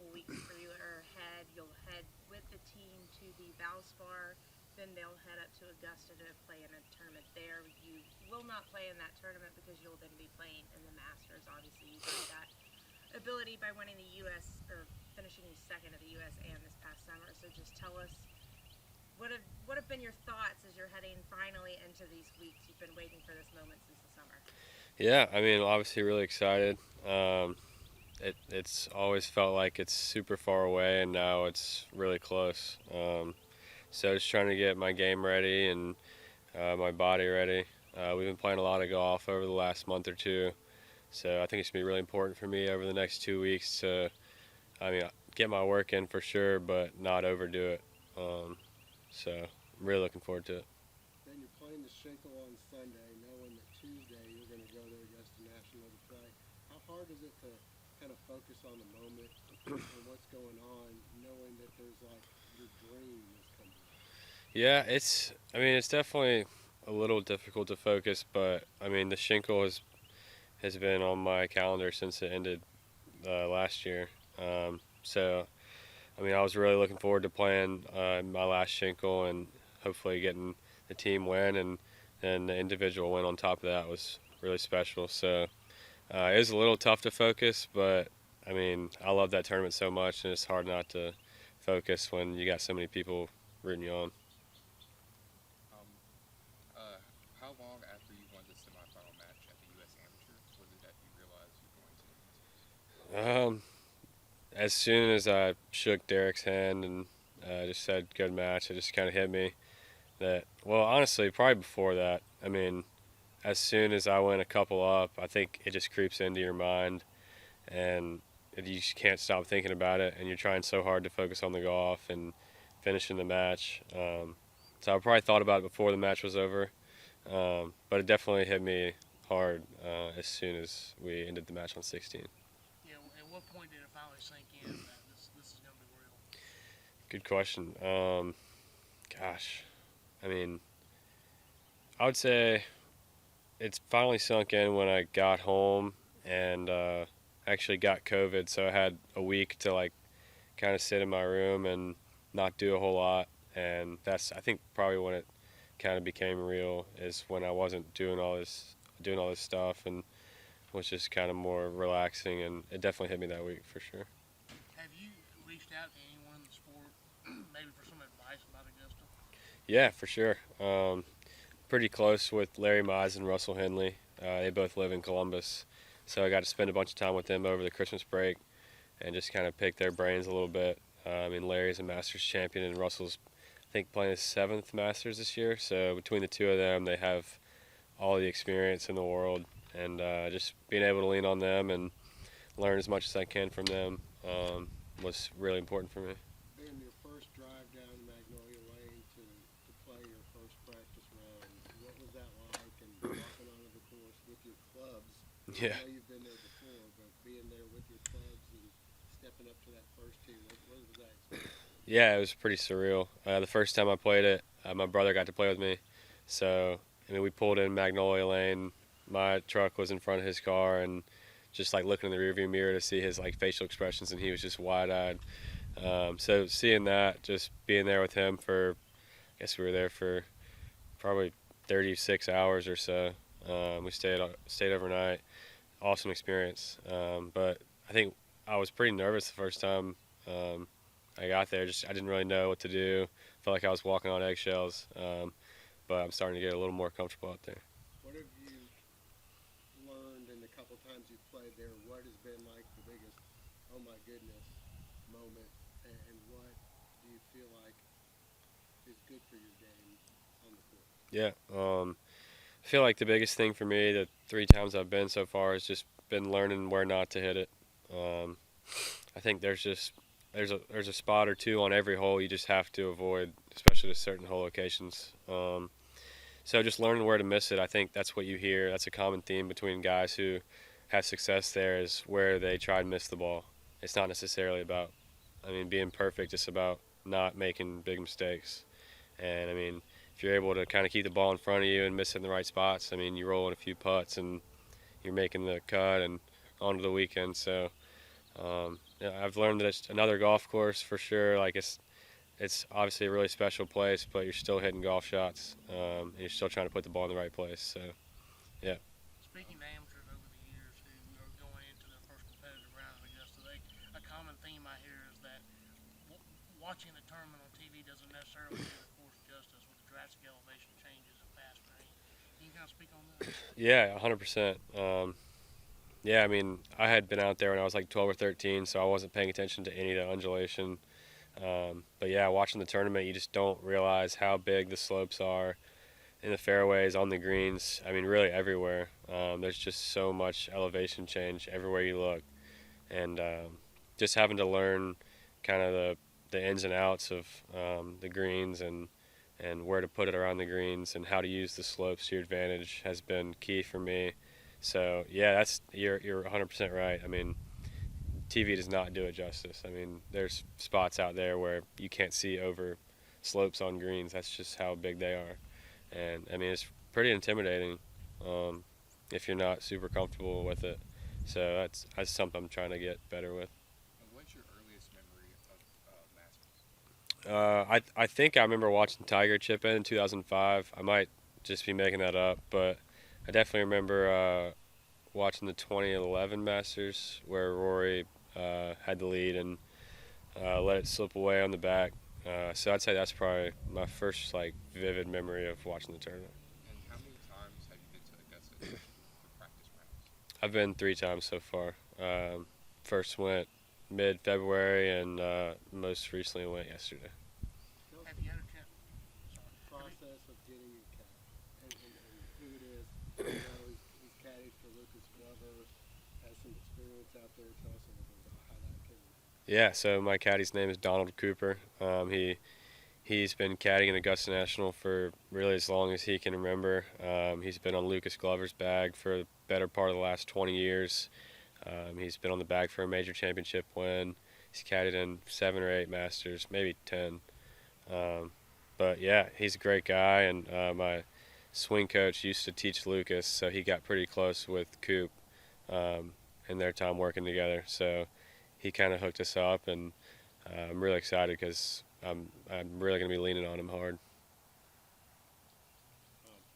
couple weeks for you are ahead. You'll head with the team to the Valspar. Then they'll head up to Augusta to play in a tournament there. You will not play in that tournament because you'll then be playing in the Masters. Obviously, you got that ability by winning the U.S. or finishing second at the USAM this past summer. So just tell us what have been your thoughts as you're heading finally into these weeks? You've been waiting for this moment since the summer. Yeah, I mean, obviously, really excited. It's always felt like it's super far away, and now it's really close. So just trying to get my game ready and my body ready. We've been playing a lot of golf over the last month or two, so I think it's gonna be really important for me over the next 2 weeks to, I mean, get my work in for sure, but not overdo it. So I'm really looking forward to it. Then you're playing the Schenkel on Sunday, knowing that Tuesday you're going to go to Augusta National to play. How hard is it to kind of focus on the moment and what's going on, knowing that there's like your dream is coming up? Yeah, I mean, it's definitely a little difficult to focus, but I mean, the Schenkel has been on my calendar since it ended last year. So I mean, I was really looking forward to playing my last Schenkel and hopefully getting the team win, and then the individual win on top of that was really special. So it was a little tough to focus, but I mean, I love that tournament so much, and it's hard not to focus when you got so many people rooting you on. Um, how long after you won the semifinal match at the U.S. Amateur was it that you realized you were going to the Masters? As soon as I shook Derek's hand and just said good match, it just kind of hit me that, well, honestly, probably before that. I mean, as soon as I went a couple up, I think it just creeps into your mind, and you just can't stop thinking about it, and you're trying so hard to focus on the golf and finishing the match. So I probably thought about it before the match was over, but it definitely hit me hard as soon as we ended the match on 16. Yeah, at what point did it finally sink in that this is going to be real? Good question. Gosh, I mean, I would say it's finally sunk in when I got home and actually got COVID, so I had a week to like kind of sit in my room and not do a whole lot, and that's, I think, probably when it kind of became real, is when I wasn't doing all this stuff and was just kind of more relaxing, and it definitely hit me that week for sure. Have you reached out to anyone in the sport, maybe for some advice about Augusta? Yeah, for sure. Pretty close with Larry Mize and Russell Henley. They both live in Columbus, so I got to spend a bunch of time with them over the Christmas break and just kind of pick their brains a little bit. I mean, Larry's a Masters champion, and Russell's, I think, playing his seventh Masters this year. So between the two of them, they have all the experience in the world, and just being able to lean on them and learn as much as I can from them was really important for me. Being your first drive down Magnolia Lane to play your first practice round, what was that like? And walking onto the course with your clubs. Yeah. I know you've been there before, but being there with your clubs and stepping up to that first tee, what was that experience? Yeah, it was pretty surreal. The first time I played it, my brother got to play with me. So, I mean, we pulled in Magnolia Lane. My truck was in front of his car, and just like looking in the rearview mirror to see his like facial expressions, and he was just wide-eyed. So seeing that, just being there with him for, I guess we were there for probably 36 hours or so. We stayed overnight. Awesome experience. But I think I was pretty nervous the first time I got there. Just I didn't really know what to do. Felt like I was walking on eggshells. But I'm starting to get a little more comfortable out there. What have you learned in the couple times you've played there? What has been like the biggest, oh my goodness, moment? And what do you feel like is good for your game on the court? Yeah. I feel like the biggest thing for me, the 3 times I've been so far, has just been learning where not to hit it. I think there's a spot or two on every hole you just have to avoid, especially to certain hole locations. So just learning where to miss it, I think that's what you hear. That's a common theme between guys who have success there, is where they try and miss the ball. It's not necessarily about, I mean, being perfect. It's about not making big mistakes. And, I mean, if you're able to kind of keep the ball in front of you and miss it in the right spots, I mean, you roll in a few putts and you're making the cut and onto the weekend. So I've learned that it's another golf course for sure. Like it's obviously a really special place, but you're still hitting golf shots. And you're still trying to put the ball in the right place. So, yeah. Speaking to amateurs over the years who are going into their first competitive round at Augusta, a common theme I hear is that watching the tournament on TV doesn't necessarily do the course justice with the drastic elevation changes and fast green. Can you kind of speak on that? Yeah, 100%. Yeah, I mean, I had been out there when I was like 12 or 13, so I wasn't paying attention to any of the undulation. But yeah, watching the tournament, you just don't realize how big the slopes are in the fairways, on the greens. I mean, really everywhere. There's just so much elevation change everywhere you look. And just having to learn kind of the ins and outs of the greens and where to put it around the greens and how to use the slopes to your advantage has been key for me. So yeah, you're 100% right. I mean, TV does not do it justice. I mean, there's spots out there where you can't see over slopes on greens. That's just how big they are, and I mean it's pretty intimidating if you're not super comfortable with it. So that's something I'm trying to get better with. What's your earliest memory of Masters? I think I remember watching Tiger chip in 2005. I might just be making that up, but I definitely remember watching the 2011 Masters where Rory had the lead and let it slip away on the back. So I'd say that's probably my first like vivid memory of watching the tournament. And how many times have you been to Augusta for practice rounds? I've been 3 times so far. First went mid-February and most recently went yesterday. Tell us Have you had a chance? the process of getting your cat and who it is. You know, he's caddied for Lucas Glover, has some experience out there. Tell us a little bit about how that came. Yeah, so my caddy's name is Donald Cooper. He's been caddying in Augusta National for really as long as he can remember. He's been on Lucas Glover's bag for the better part of the last 20 years. He's been on the bag for a major championship win. He's caddied in 7 or 8 Masters, maybe 10. But yeah, he's a great guy, and my swing coach used to teach Lucas, so he got pretty close with Coop in their time working together. So he kind of hooked us up, and I'm really excited because I'm really going to be leaning on him hard.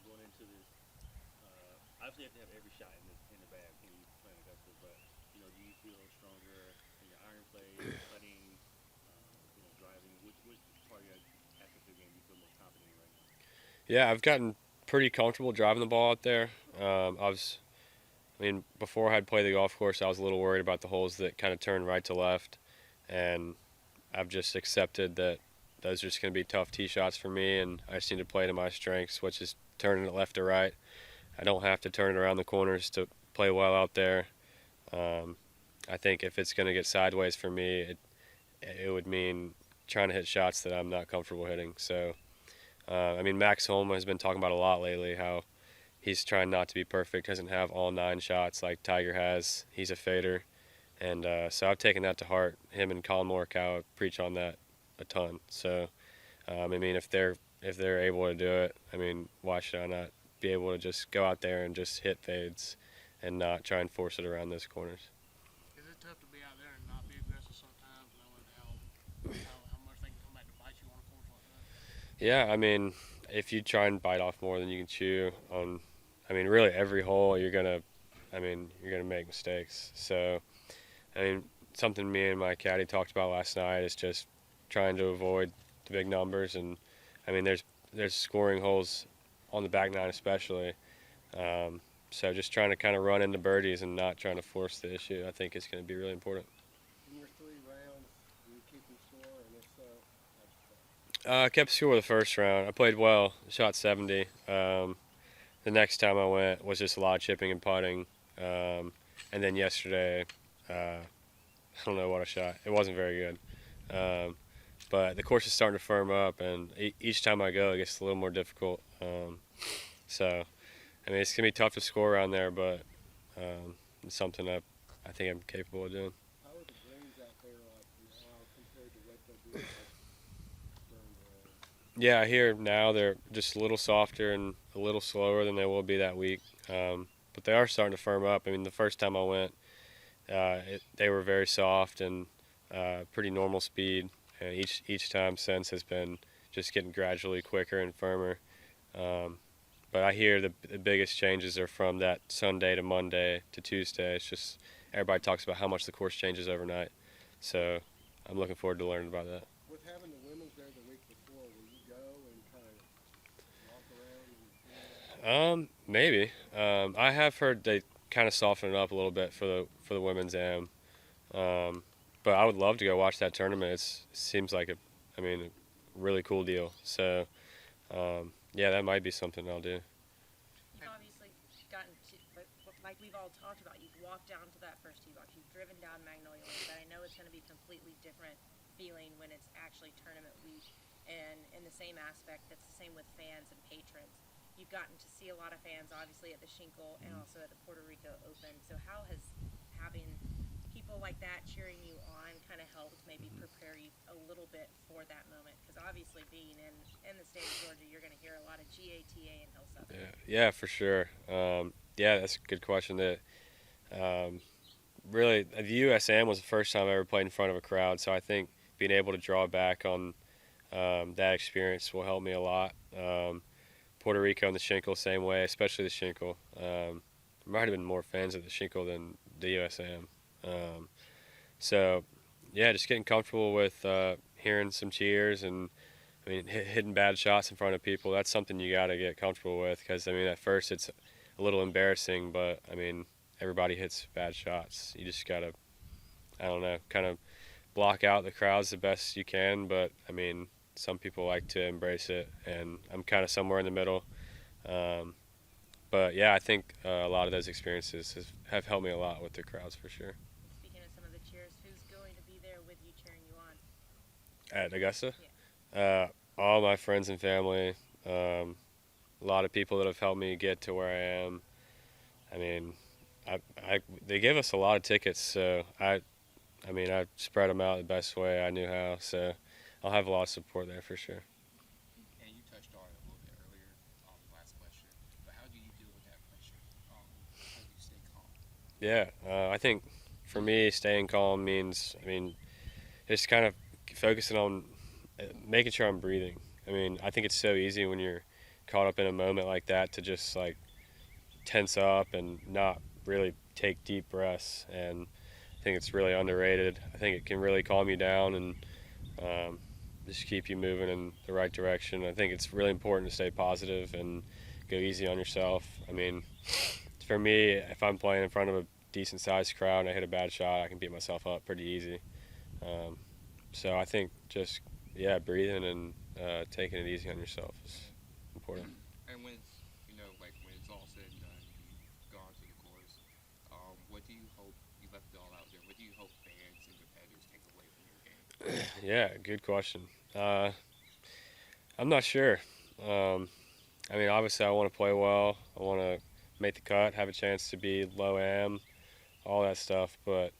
Going into this, obviously you have to have every shot in the bag when you play in Augusta, but do you feel stronger in your iron play, putting, driving? Which part of your aspect of the game do you feel most confident in right now? Yeah, I've gotten pretty comfortable driving the ball out there. Before I'd played the golf course, I was a little worried about the holes that kind of turn right to left, and I've just accepted that those are just going to be tough tee shots for me, and I just need to play to my strengths, which is turning it left to right. I don't have to turn it around the corners to play well out there. I think if it's going to get sideways for me, it would mean trying to hit shots that I'm not comfortable hitting. So, Max Homa has been talking about a lot lately how he's trying not to be perfect, doesn't have all 9 shots like Tiger has. He's a fader. And so I've taken that to heart. Him and Colin Morikawa preach on that a ton. So, if they're able to do it, why should I not be able to just go out there and just hit fades and not try and force it around those corners? Is it tough to be out there and not be aggressive sometimes, knowing how much they can come back to bite you on a course like that? Yeah, if you try and bite off more than you can chew on, really every hole you're gonna make mistakes. So, something me and my caddy talked about last night is just trying to avoid the big numbers. And there's scoring holes on the back 9 especially. So just trying to kind of run into birdies and not trying to force the issue, I think is going to be really important. In your 3 rounds, do you keep them score, and if so, how'd you play? I kept score the first round. I played well, shot 70. The next time I went was just a lot of chipping and putting. And then yesterday, I don't know what I shot. It wasn't very good. But the course is starting to firm up, and each time I go, it gets a little more difficult. So, it's going to be tough to score around there, but it's something I think I'm capable of doing. How are the greens out there like now compared to what they'll be like during the Yeah, I hear now they're just a little softer and a little slower than they will be that week. But they are starting to firm up. The first time I went, they were very soft and pretty normal speed. And each time since has been just getting gradually quicker and firmer. But I hear the biggest changes are from that Sunday to Monday to Tuesday. It's just everybody talks about how much the course changes overnight. So I'm looking forward to learning about that. With having the women's there the week before, will you go and kind of walk around? And Maybe. I have heard they kind of soften it up a little bit for the women's am. But I would love to go watch that tournament. It seems like a really cool deal. So yeah, that might be something I'll do. You've obviously gotten to, like we've all talked about, you've walked down to that first tee box, you've driven down Magnolia Lane, but I know it's going to be completely different feeling when it's actually tournament week. And in the same aspect, that's the same with fans and patrons. You've gotten to see a lot of fans, obviously, at the Schenkel and also at the Puerto Rico Open. So how has having people like that cheering you on kind of helped maybe prepare you a little bit for that moment? Because obviously being in the state of Georgia, you're going to hear a lot of GATA and Hill Southern. Yeah, for sure. Yeah, that's a good question. Really, the USM was the first time I ever played in front of a crowd, so I think being able to draw back on that experience will help me a lot. Puerto Rico and the Schenkel, same way, especially the Schenkel. There might have been more fans of the Schenkel than the USM. So, yeah, just getting comfortable with hearing some cheers and, hitting bad shots in front of people. That's something you got to get comfortable with because, at first it's a little embarrassing, but, everybody hits bad shots. You just got to, kind of block out the crowds the best you can, but, some people like to embrace it, and I'm kind of somewhere in the middle. But, yeah, I think a lot of those experiences have helped me a lot with the crowds for sure. Speaking of some of the cheers, who's going to be there with you cheering you on? At Augusta? All my friends and family, a lot of people that have helped me get to where I am. They gave us a lot of tickets, so I spread them out the best way I knew how, so I'll have a lot of support there for sure. And you touched on it a little bit earlier, last question, but how do you deal with that pressure? How do you stay calm? Yeah, I think for me, staying calm means, just kind of focusing on making sure I'm breathing. I think it's so easy when you're caught up in a moment like that to just like tense up and not really take deep breaths. And I think it's really underrated. I think it can really calm you down and just keep you moving in the right direction. I think it's really important to stay positive and go easy on yourself. For me, if I'm playing in front of a decent-sized crowd and I hit a bad shot, I can beat myself up pretty easy. So I think just, breathing and taking it easy on yourself is important. And when it's, when it's all said and done, you've gone to the course, what do you hope, you left it all out there, what do you hope fans and competitors take away from your game? Yeah, good question. I'm not sure. Obviously I want to play well. I want to make the cut, have a chance to be low am, all that stuff. But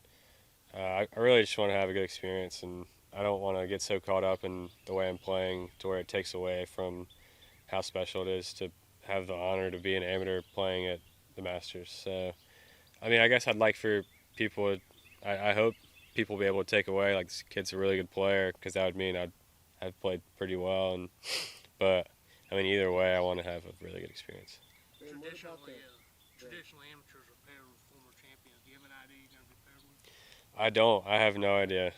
I really just want to have a good experience, and I don't want to get so caught up in the way I'm playing to where it takes away from how special it is to have the honor to be an amateur playing at the Masters. So, I guess I'd like for people, I hope people will be able to take away, like, this kid's a really good player, because that would mean I've played pretty well. But either way, I want to have a really good experience. Ben, what about Traditionally, amateurs are paired with former champions. Do you have an idea you're going to be paired with? I don't. I have no idea.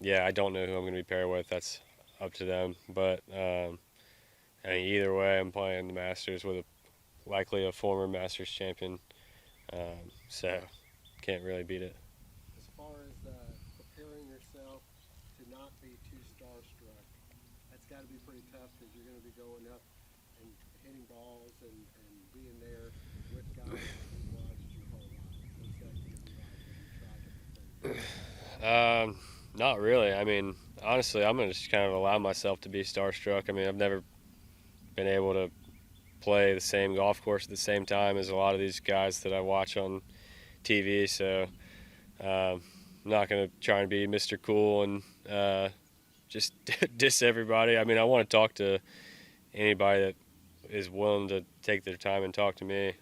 I don't know who I'm going to be paired with. That's up to them. But either way, I'm playing the Masters with likely a former Masters champion. So can't really beat it. as far as preparing yourself to not be too starstruck? That's got to be pretty tough because you're going to be going up and hitting balls and being there with guys who watched your whole life. What's that going to be like when you try to prepare? Not really. Honestly, I'm going to just kind of allow myself to be starstruck. I've never been able to play the same golf course at the same time as a lot of these guys that I watch on TV, so I'm not going to try and be Mr. Cool and just diss everybody. I want to talk to anybody that is willing to take their time and talk to me.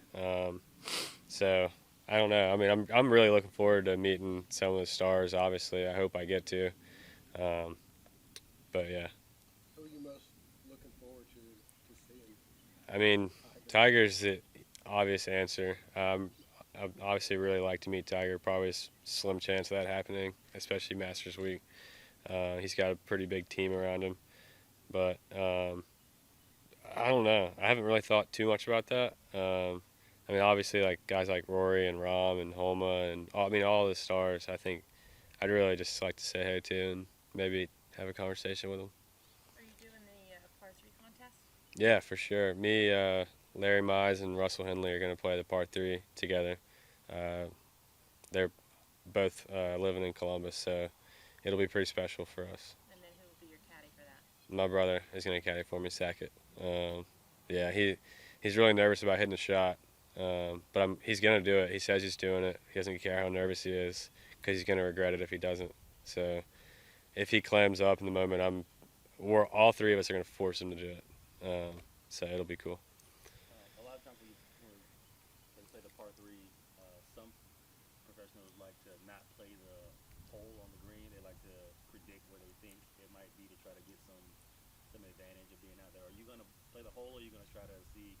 So I don't know. I mean, I'm really looking forward to meeting some of the stars. Obviously, I hope I get to. Um, but yeah, Who are you most looking forward to seeing? I mean, Tiger. Tiger's the obvious answer. I'd obviously really like to meet Tiger. Probably a slim chance of that happening, especially Masters Week. He's got a pretty big team around him, but I don't know. I haven't really thought too much about that. I mean, obviously, like guys like Rory and Rahm and Homa and all the stars. I think I'd really just like to say hey to and maybe have a conversation with them. Are you doing the par 3 contest? Yeah, for sure. Me, Larry Mize, and Russell Henley are going to play the par 3 together. They're both living in Columbus, so it'll be pretty special for us. And then who will be your caddy for that? My brother is going to caddy for me, Sackett. Yeah, he's really nervous about hitting the shot, but he's going to do it. He says he's doing it. He doesn't care how nervous he is because he's going to regret it if he doesn't. So if he clams up in the moment, all three of us are going to force him to do it. So it'll be cool. A lot of times when they play the par three, some professionals like to not play the hole on the green. They like to predict where they think it might be to try to get some advantage of being out there. Are you going to play the hole, or are you going to try to see,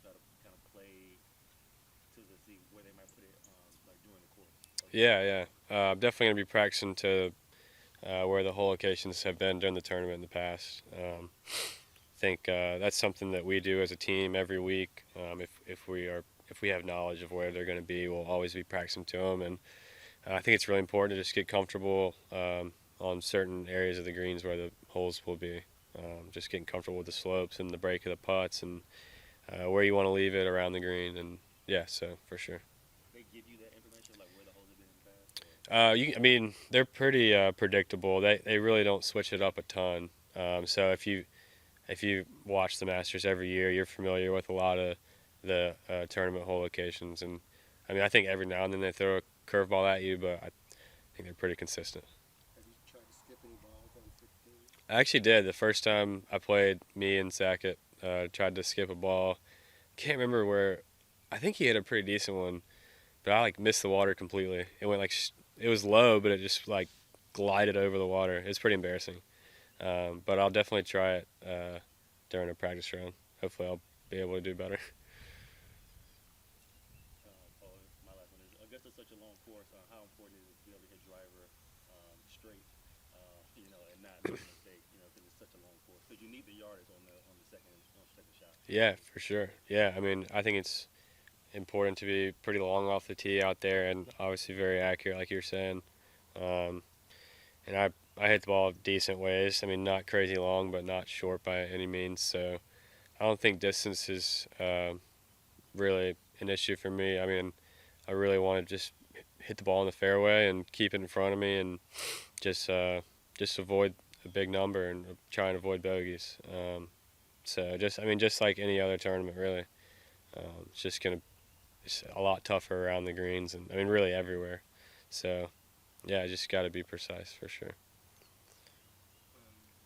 try to kind of play to see where they might put it, like during the course? Yeah. I'm definitely going to be practicing to where the hole locations have been during the tournament in the past. I think that's something that we do as a team every week. If we have knowledge of where they're going to be, we'll always be practicing to them. And I think it's really important to just get comfortable on certain areas of the greens where the holes will be. Just getting comfortable with the slopes and the break of the putts and where you want to leave it around the green. And yeah, so for sure. They give you that information, like where the holes have been in the past? I mean, they're pretty predictable. They really don't switch it up a ton. So if you watch the Masters every year, you're familiar with a lot of the tournament hole locations. And I mean, I think every now and then they throw a curveball at you, but I think they're pretty consistent. Have you tried to skip any balls on 16? I actually did. The first time I played, me and Sackett tried to skip a ball. Can't remember where. I think he hit a pretty decent one, but I missed the water completely. It went it was low, but it just glided over the water. It was pretty embarrassing. But I'll definitely try it during a practice round. Hopefully I'll be able to do better. My last one is, Augusta's such a long course. How important is it to be able to hit driver straight, and not make a mistake, because it's such a long course? Because you need the yardage on the second shot. Yeah, for sure. Yeah, I mean, I think it's important to be pretty long off the tee out there and obviously very accurate, like you're saying. And I hit the ball decent ways. I mean, not crazy long, but not short by any means. So I don't think distance is really an issue for me. I mean, I really want to just hit the ball in the fairway and keep it in front of me and just avoid a big number and try and avoid bogeys. So just like any other tournament, really. It's a lot tougher around the greens and I mean really everywhere. So yeah, just got to be precise for sure.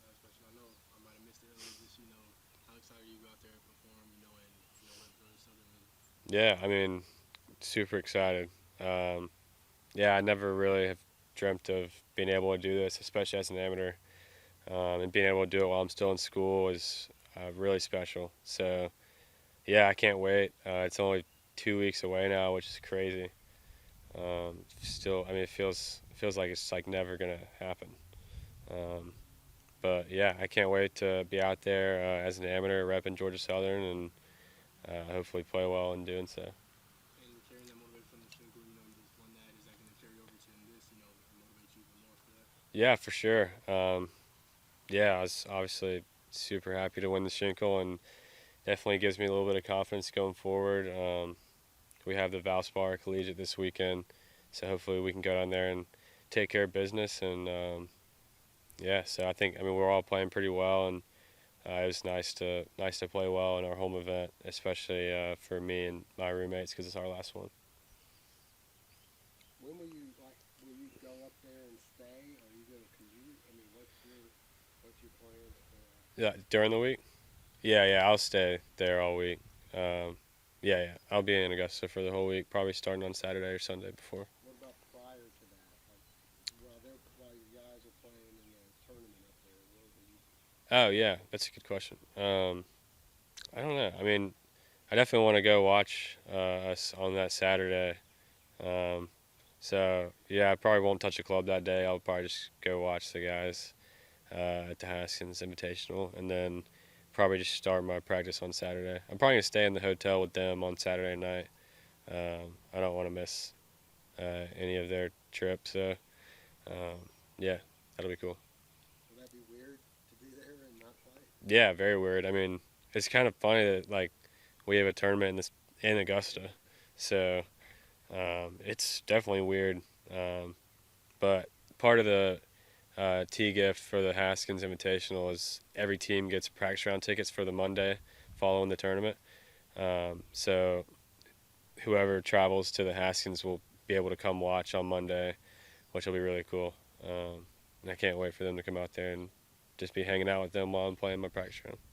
Last question. I know I might have missed it earlier. Just how excited are you to go out there and perform? Represent Southern Miss? Yeah, I mean, super excited. Yeah, I never really have dreamt of being able to do this, especially as an amateur. And being able to do it while I'm still in school is really special. So yeah, I can't wait. It's only 2 weeks away now, which is crazy. Still, I mean, it feels like it's never gonna happen. But yeah, I can't wait to be out there as an amateur repping Georgia Southern and hopefully play well in doing so. And carrying that motivation from the Schenkel, just won that, is that going to carry over to this, motivate you even more for that? Yeah, for sure. Yeah, I was obviously super happy to win the Schenkel and definitely gives me a little bit of confidence going forward. We have the Valspar Collegiate this weekend, so hopefully we can go down there and take care of business. And yeah, so I mean, we're all playing pretty well, and it was nice to play well in our home event, especially for me and my roommates because it's our last one. When will you go up there and stay? Are you going to commute? I mean, what's your plan? Yeah, during the week? Yeah, I'll stay there all week. Yeah. I'll be in Augusta for the whole week, probably starting on Saturday or Sunday before. What about prior to that? Like, while you guys are playing in the tournament up there, what were you? Oh yeah, that's a good question. I don't know. I mean, I definitely want to go watch us on that Saturday. Um, so yeah, I probably won't touch a club that day. I'll probably just go watch the guys at the Haskins Invitational, and then probably just start my practice on Saturday. I'm probably gonna stay in the hotel with them on Saturday night. I don't want to miss any of their trips. So yeah, that'll be cool. Would that be weird to be there and not play? Yeah, very weird. I mean, it's kind of funny that like we have a tournament in Augusta, so it's definitely weird. But part of the T gift for the Haskins Invitational is every team gets practice round tickets for the Monday following the tournament. So whoever travels to the Haskins will be able to come watch on Monday, which will be really cool. And I can't wait for them to come out there and just be hanging out with them while I'm playing my practice round.